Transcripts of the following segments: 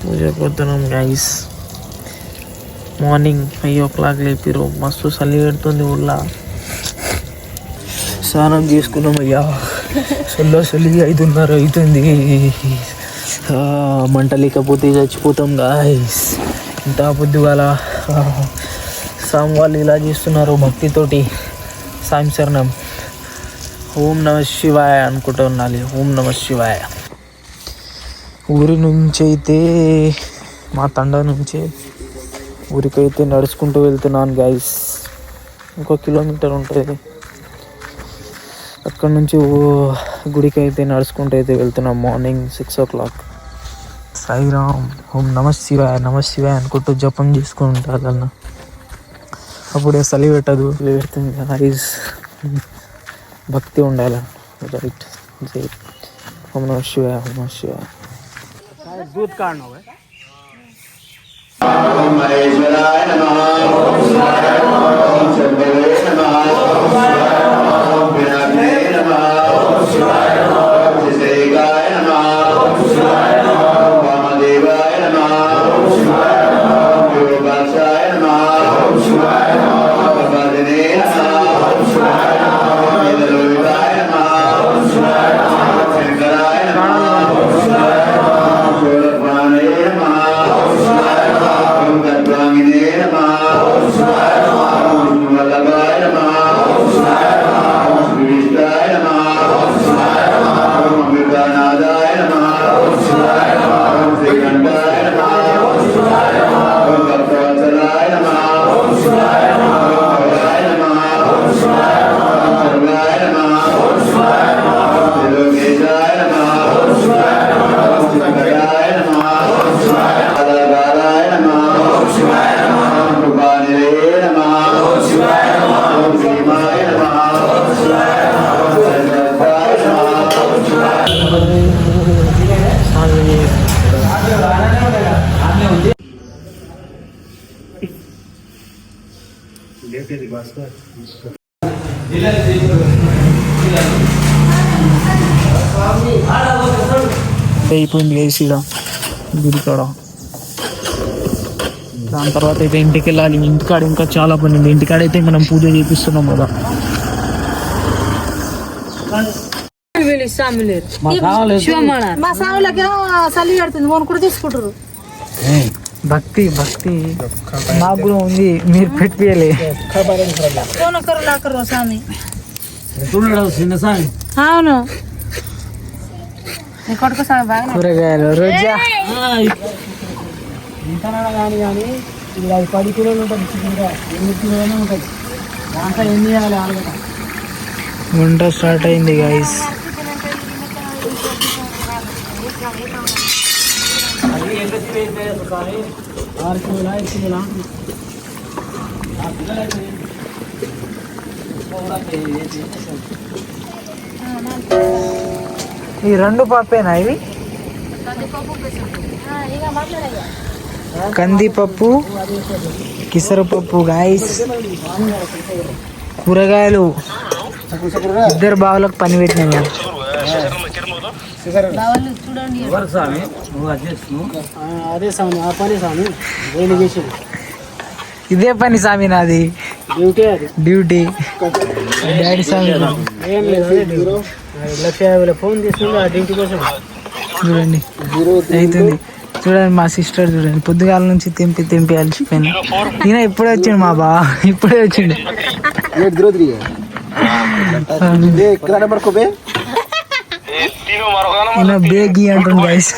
పూజకు పోతున్నాం guys. Morning 5 o'clock లేపిరు. మస్తు చలి పెడుతుంది ఊళ్ళో. స్నానం చేసుకున్నాం అయ్యా. చలి 5:30 అవుతుంది. మంట లేకపోతే చచ్చిపోతాం గాయస్. ఇంత పొద్దుగాల స్వామి వాళ్ళు ఇలా చేస్తున్నారు భక్తితోటి. సాయం శరణం, ఓం నమ శివాయ అనుకుంటూ ఉండాలి. ఓం నమ శివాయ. ఊరి నుంచి అయితే మా తండా నుంచి ఊరికైతే నడుచుకుంటూ వెళ్తున్నాను గైస్. 1 kilometer ఉంటుంది. అక్కడ నుంచి గుడికి అయితే నడుచుకుంటూ అయితే వెళ్తున్నాం. Morning 6 o'clock. సాయిరామ్, ఓం నమ శివాయ నమ శివాయ అనుకుంటూ జపం చేసుకుంటారు అన్న. అప్పుడే చలి పెట్టదు, పెడుతుంది గైస్. భక్తి ఉండాలి. రైట్. ఓం నమ శివాయ ఓం నమ శివాయ. दूध काढ़ना है. ओम महेश्वराय नमः. ओम शिवाय नमः. ओम शंभवे नमः. ओम शिवाय नमः. ओम विनायके नमः. ओम शिवाय नमः. ओम श्रीगाय नमः. ओम शिवाय नमः. ओम वामदेवाय नमः. ओम शिवाय नमः. ओम योगाक्षाय नमः. ओम शिवाय नमः. ओम भजने नमः. ओम शिवाय नमः. ओम निरलोकाय नमः. ओम शिवाय नमः. ओम शंकराय नमः. ओम शिवाय नमः. शूरपाणे नमः. ओम शिवाय नमः. ओम तत्वांगिने नमः. ओम शिवाय नमः. ओम विष्णुवल्लभाय नमः. ओम शिवाय नमः. ओम श्रीविष्टाय नमः. ओम शिवाय नमः. ओम अमृतानादाय नमः. ओम शिवाय नमः. ओम श्रीकंठाय नमः. ओम शिवाय नमः. ओम भक्तवत्सलाय नमः. ओम शिवाय नमः. ओम भवाय नमः. ओम शिवाय नमः. ओम सर्वाय नमः. ओम शिवाय नमः. ओम त्रिलोकेशाय नमः. ओम शिवाय नमः. ओम शंकराय नमः. ओम शिवाय नमः. बालाय नमः. ओम शिवाय नमः. ओम कृपानिधे नमः. ओम शिवाय नमः. ओम भीमाय नमः. ओम शिवाय नमः. ओम सर्वज्ञाय नमः. ओम शिवाय అయిపోయింది వేసిడా గుడికాడ. దాని తర్వాత అయితే ఇంటికి వెళ్ళాలి. ఇంటికాడ ఇంకా చాలా పని ఉంది. ఇంటికాడ అయితే మనం పూజ చేపిస్తున్నాం కదా. భక్తి భక్తి నాకు కూడా ఉంది, మీరు పెట్టియలే. అవును కూరగాయలు రోజా కానీ ఇలా 10 కిలోలు ఉంటుంది. 8 కిలోనే ఉంటుంది. దాంట్లో ఎన్ని చేయాలి? ఆలుగడ్డ వంట స్టార్ట్ అయింది గైస్. ఈ 2 పప్పేనా ఇవి? కందిపప్పు, కిసరపప్పు గైస్. కూరగాయలు 2 బావులకు పని పెట్టినాం. అదే స్వామి, ఆ పని స్వామి చేసి ఇదే పని స్వామి, నాది డ్యూటీ. డాడీ స్వామి ఏం లేదు. 1,50,000 ఫోన్ తీసుకుంది ఆ డ్యూటీ కోసం. చూడండి అవుతుంది. చూడండి మా సిస్టర్ చూడండి, పొద్దుగాల నుంచి తెంపి అలసిపోయింది. ఈయన ఇప్పుడే వచ్చిండు, మా బా ఇప్పుడే వచ్చిండు. ఈయన బేగి అంటుంది గైస్.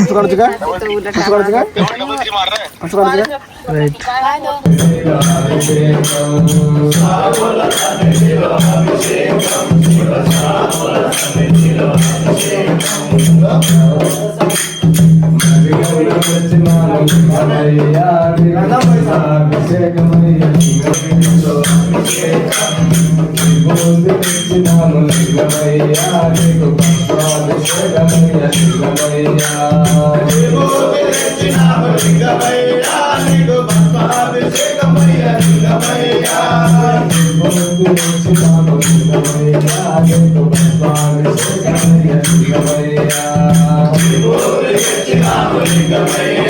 రైట్. లింగమయ్య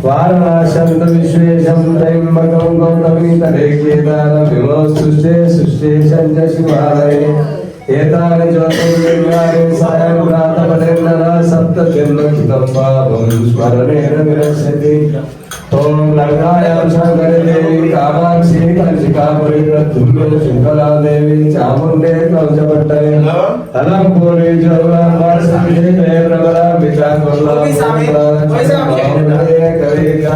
వారణాశంత విశ్వేశం త్రయంబకం గౌతమీతరేకేదాన విమోస్తుష్టే సుష్ఠేశం చ శివాలయే ఏతాని జ్యోతిర్లింగాని సాయం ప్రాతపదేందన సప్త జన్మకృతం పాపం స్మరణేన వినశ్యతి ఓం లంకాయాం శంకరి దేవి కామాక్షి కంచికాపురి తుమ్య శృంఖలాదేవి చాముండే కవచపట్టణే అలంపూరి జోలాంబా సంజయ ప్రబల విచాకొల్లా కరిగా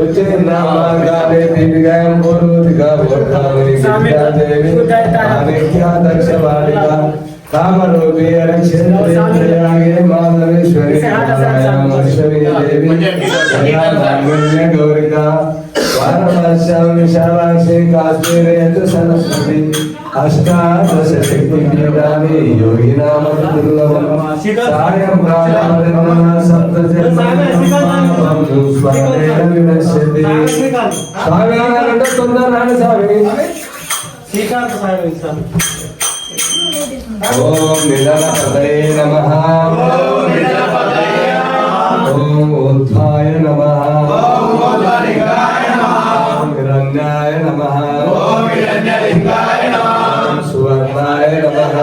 ఉచ్చిన్నామార్గానే దీపికాయం పూర్వతిగా బోధామి విద్యాదేవి ఆనిత్యా దక్షవాళిక కామరూపి అక్షరాగే మాధవేశ్వరి నారాయణేశ్వరి దేవి గౌరిక వారణాస్యాం విశాలాక్షి కాశ్మీరే సరస్వతి అష్టాదశ శక్తి పీఠాని యోగినామతి దుర్లభం సాయం ప్రాణాన సప్త జన్మం స్మరణేన వినశ్యతి. స్వామి అంటే తొందర స్వామి శ్రీకాంత్ సాయి ఓం నిలపతయే నమః ఓం ఉద్ధాయ నమః ఓం హిరణ్యాయ నమః సువర్ణాయ నమః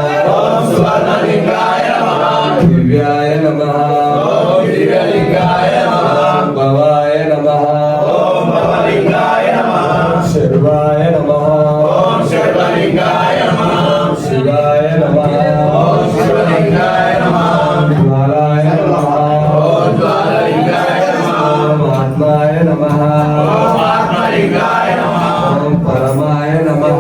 దివ్యాయ నమః భవాయ నమః శర్వాయ నమః శివాయ నమః జ్వాలాయ నమః ఆత్మాయ నమః పరమాయ నమః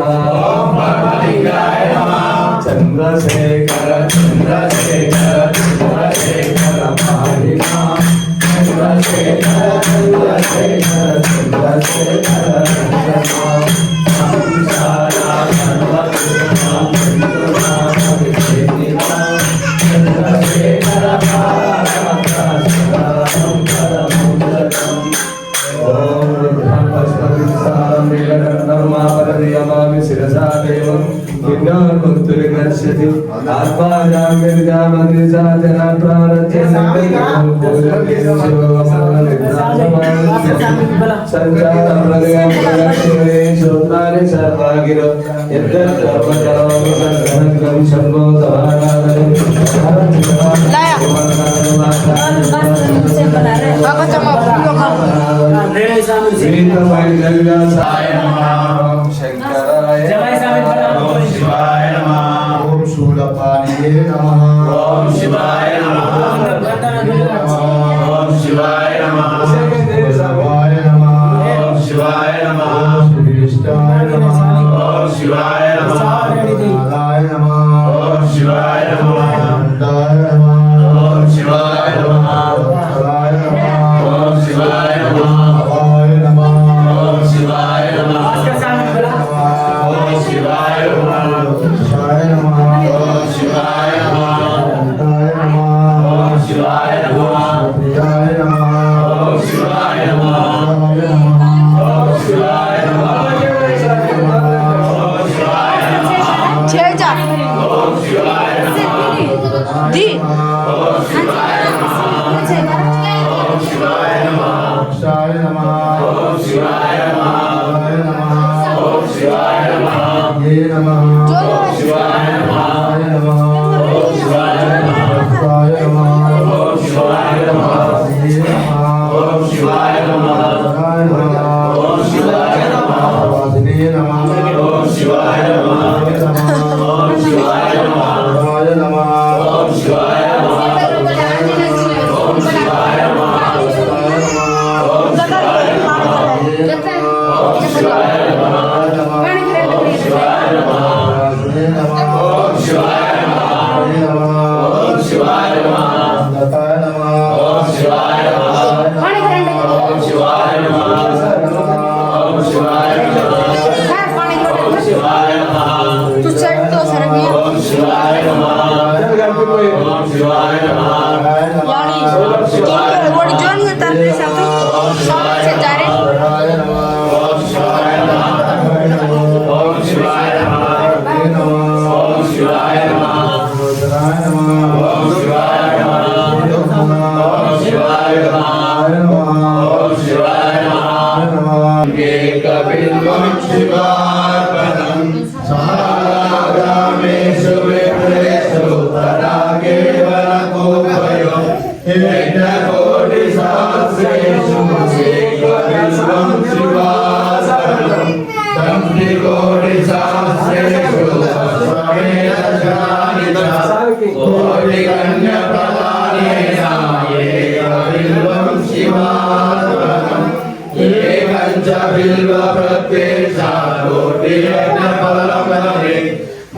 చంద్రశేఖర చంద్రశేఖర చంద్రశేఖర పాహిమా చంద్రశేఖర చంద్రశేఖర చంద్రశేఖర శూలపాణియే నమః. ఓం శివాయ నమః. ఓం శివాయ నమః. శివాయ నమః. ఓం శివాయ నమః. శ్రీష్టాయ నమః. ఓం శివాయ నమః. నారాయ నమః. ఓం శివాయ నమః. అనంతాయ నమః. ఓం శివాయ నమః. ఓంకారాయ నమః. ఓం శివాయ నమః. భవాయ నమః. ఓం శివాయ నమః. ఓం శివాయ నమః. శివాయ నమః. ఓం శివాయ నమః. అనంతాయ నమః. ఓం శివాయ నమః. ప్రియాయ నమః. ఓం శివాయ నమః. ఓం శివాయ నమః. ఓం శివాయ నమః. చేజా ఓం శివాయ నమః. ది ఓం శివాయ నమః. ఓం శివాయ నమః. శివాయ నమః. ఓం శివాయ నమః. ఓం శివాయ నమః. ఓం శివాయ నమః. ఏ నమః. ఓం శివాయ నమః. శివాయ నమః. ఓం శివాయ నమః. శివాయ నమః. ఓం శివాయ నమః. ఏ నమః. ఓం శివాయ నమః. శివాయ నమః. ఓం శివాయ నమః. వాదినే నమః. ఓం శివాయ నమః. ఏ నమః. ఓం శివాయ నమః. శివాయ నమః. ఓం శివాయ నమః. ఓం శివాయ శివాయ నమః దత్తాయ నమః ఓం శివాయ నమః ఓం శివాయ నమః ఓం శివాయ నమః ఓం శివాయ నమః तू चढ़ तो सरगी ఓం శివాయ నమః ఓం శివాయ నమః यानी वो जोन में तरफ से से जा रहे దత్తాయ నమః ఓం శివాయ నమః ఓం శివాయ నమః ఓం శివాయ నమః రుద్రాయ నమః ఓం శివాయ నమః ఓం శివాయ నమః ఓం శివాయ నమః ఏకబిల్వం శివార్పణం సారాగామేషు విప్రేషు తదా కేవల కోపయో ఏకకోటి సహస్రేషు ఏకబిల్వం శివార్పణం దండి కోటి సహస్రేషు స్వమేన జానిత కోటి కన్య ప్రదానేన ఏకబిల్వం శివార్పణం ఏకంచ బిల్వ ప్రత్యేష కోటి యజ్ఞ ఫలమనే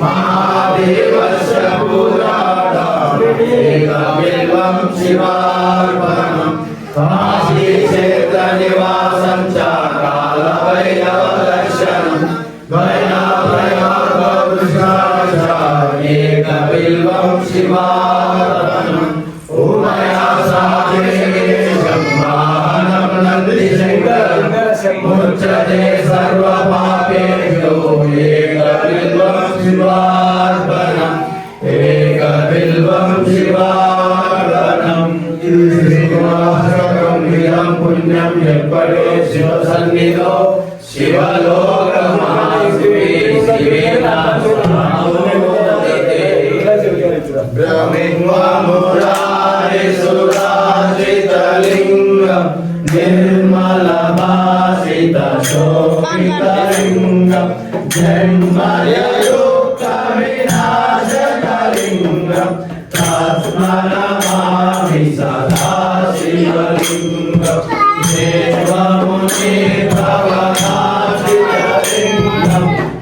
మహాదేవస్య పూజార్థం ఏకబిల్వం శివార్పణం కాశీ క్షేత్ర నివాసం చ కాల భైరవ దర్శనం గయా ప్రయాగ వృషాచ ఏకబిల్వం శివార్పణం ఉమయా సాదేశం మానం నంది శంకరం ముచ్యతే సర్వ పాపేభ్యో ఏకబిల్వం శివార్పణం ఏకబిల్వం శివార్పణం శ్రీనివాసకం వీరం పుణ్యం ఎప్పటే శివ సన్నిధో శివలోకమాశివే శివేనా బ్రహ్మింద్రమురారి సురాజితలింగం నిర్మలభాసిత శోభితలింగం జన్మయయుక్త వినాశకలింగం తస్మనమామి సదా శివలింగం దేవముని భవనాశితలింగం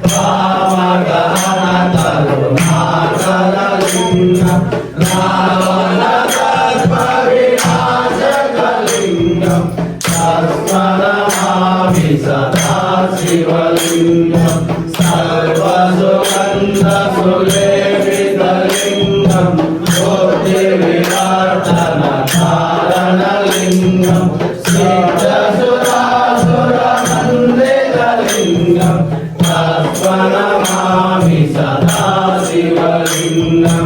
కామగహనతరుణాచలలింగం రావణదర్పవినాశకలింగం తస్మనమామి సదా శివలింగం సర్వసుగంధసులేపితలింగం జ్యోతిర్వివర్తన కారణలింగం సిద్ధసురాసురమందిరలింగం తస్మనమామి సదా శివలింగం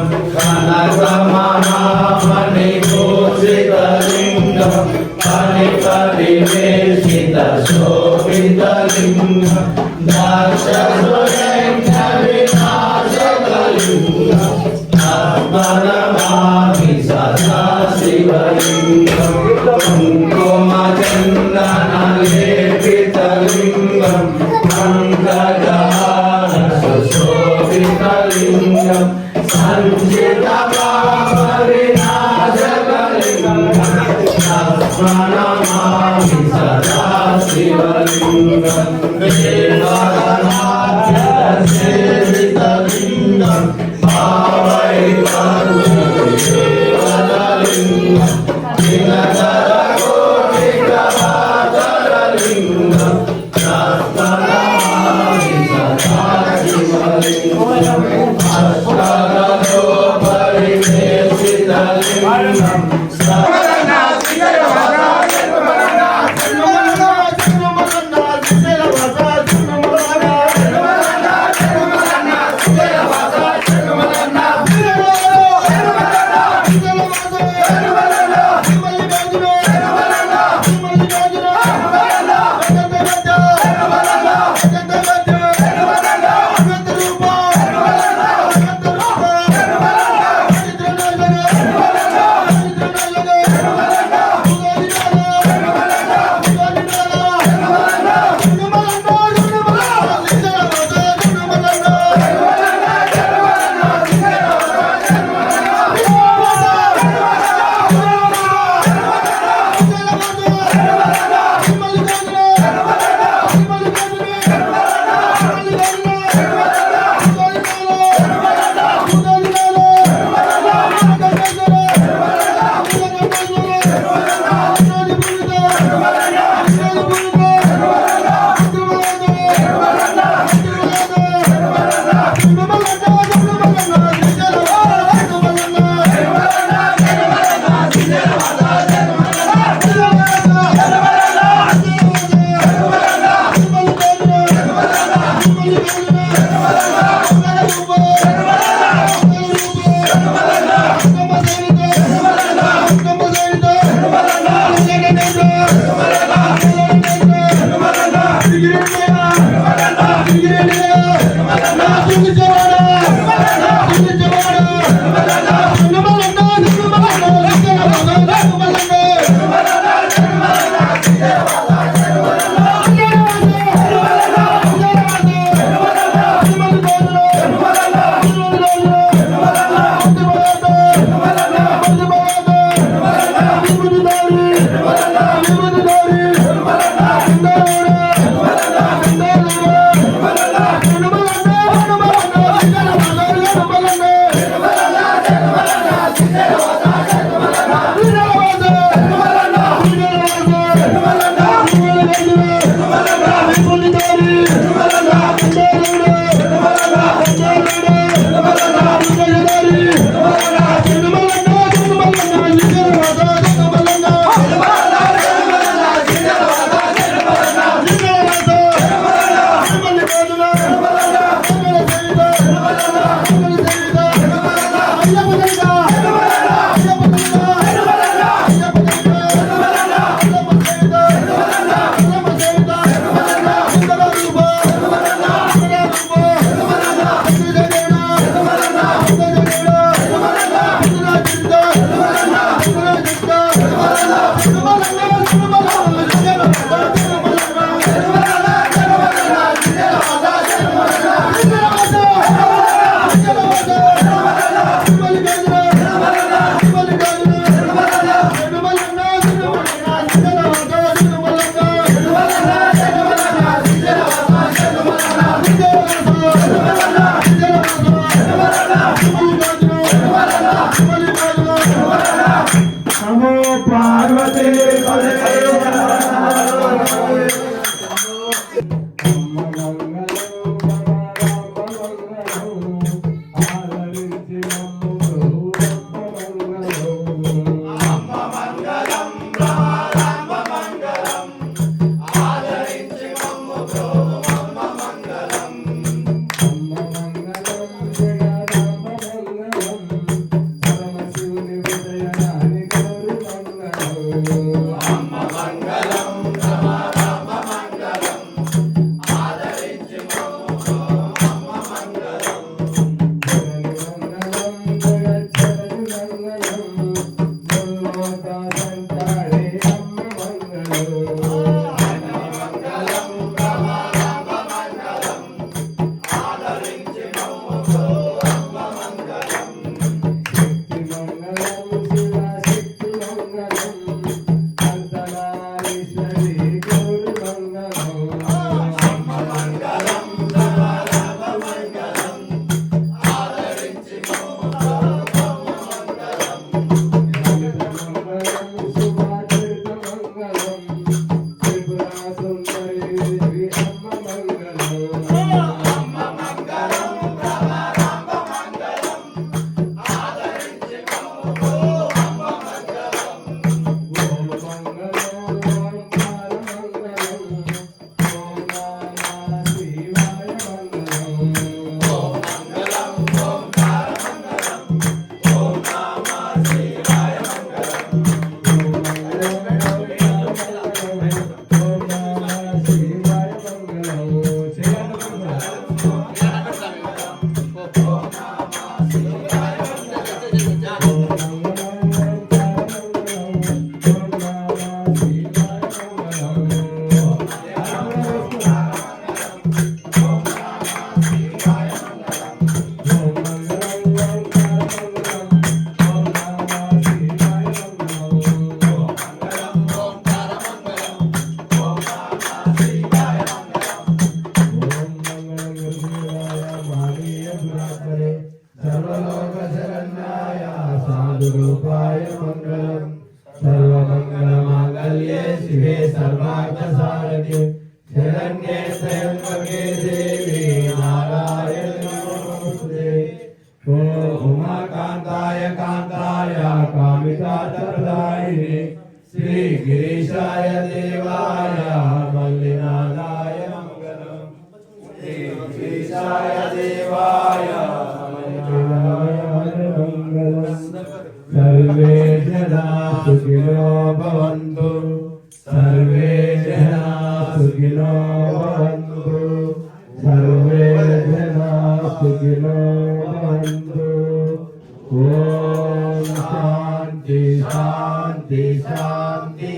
కనకమహామణిభూషితలింగం ఫణిపరివేషిత శోభితలింగం దక్షసురేంద్ర వినాశకలింగం తస్మనమామి సదా శివలింగం కుంకుమచందనలేపితలింగం పంకజహార సుశోభితలింగం సంచితపాపవినాశకలింగం తస్మనమామి సదా శివలింగం దేవగణార్చితసేవితలింగం భావైకర్మలింగం దినకరకోటిప్రభాకరలింగం తస్మనమామి సదా శివలింగం అష్టగతో పరివేషితలింగం Thank you. रूपाय मंगलम सर्वमंगलमांगल्ये शिवे सर्वार्थसारथे शरण्ये त्र्यंबके देवी नारायणी नमोस्तुते ओम उमाकांताय कांताय कामितार्थप्रदायिने श्री गिरीशाय देवाय मल्लिनाथाय मंगलम श्री गिरीशाय देवाय सर्वे जना सुखिनो भवन्तु सर्वे जना सुखिनो भवन्तु सर्वे जना सुखिनो भवन्तु ओम शांति शांति शांति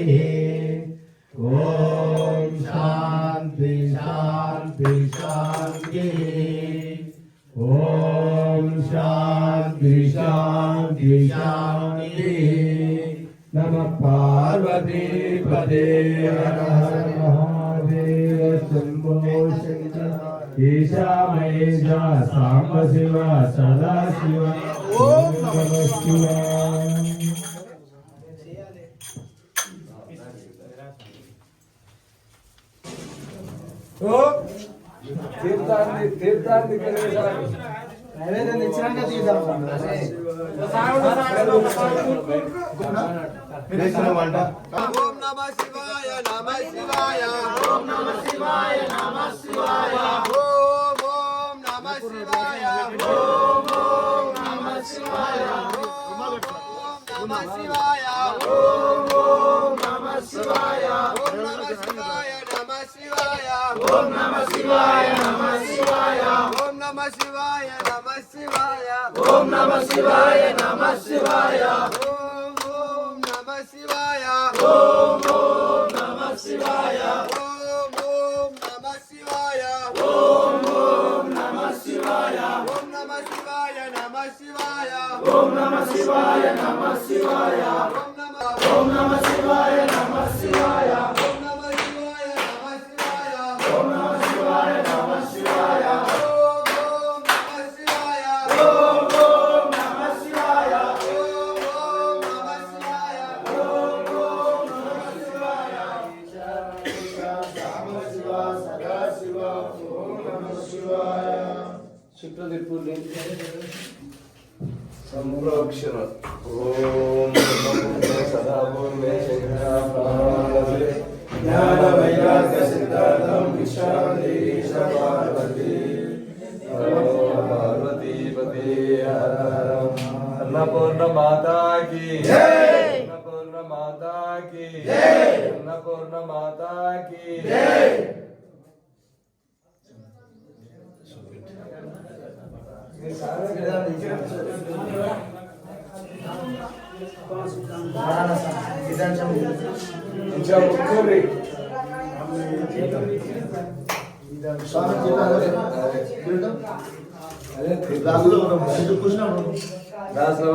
ओम शांति शांति शांति ओम शांति शांति शांति नमः पार्वती पदे हर हर महादेव शंभो शंकर ईशा महेशा सांब शिवा सदा शिवा ओम नमः शिवाय తీర్థాన్ని నైవేద్యం తెచ్చినాక తీద్దాం. ఓం నమః శివాయ నమః శివాయ ఓం నమః శివాయ నమః శివాయ ఓం ఓం నమః శివాయ ఓం ఓం నమః శివాయ ఓం ఓం నమః శివాయ ఓం ఓం నమః శివాయ ఓం నమః శివాయ నమః శివాయ ఓం నమః శివాయ నమః శివాయ ఓం నమః శివాయ నమః శివాయ ఓం నమః శివాయ నమః శివాయ ఓం ఓం నమః శివాయ ఓం ఓం నమః శివాయ ఓం ఓం నమః శివాయ ఓం ఓం నమః శివాయ ఓం నమః శివాయ నమః శివాయ ఓం నమః శివాయ నమః శివాయ ఓం నమః శివాయ నమః శివాయ ఓం నమః శివాయ నమః శివాయ ఓం నమః శివాయ నమః శివాయ ఓం ఓం నమః శివాయ ఓం ఓం నమః శివాయ ఓం ఓం నమః శివాయ ఓం ఓం నమః శివాయ శివ సదా శివ ఓం నమః శివాయ శుక్రదిప్పుల్ని సంప్రోక్షణ ఓం సదా పూర్ణే శంకరాభ్యామే జ్ఞాన వైరాగ్య సిద్ధార్థం విశ్వాదేశ పార్వతీ పార్వతీ పతే హర హర అన్నపూర్ణ మాతా కీ జై అన్నపూర్ణ మాతా కీ జై అన్నపూర్ణ మాతా కీ జై మంచిగా కూర్చోండి. అదే గ్లాసులో వద్ద గ్లాసులో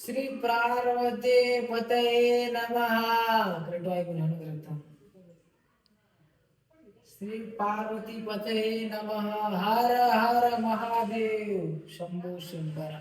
శ్రీ పార్వతీ పతయే నమః. కరెక్ట్ అయిపోయినాను కరెక్ట్. శ్రీ పార్వతీ పతయే నమః. హర హర మహాదేవ్. శంభో శంకర.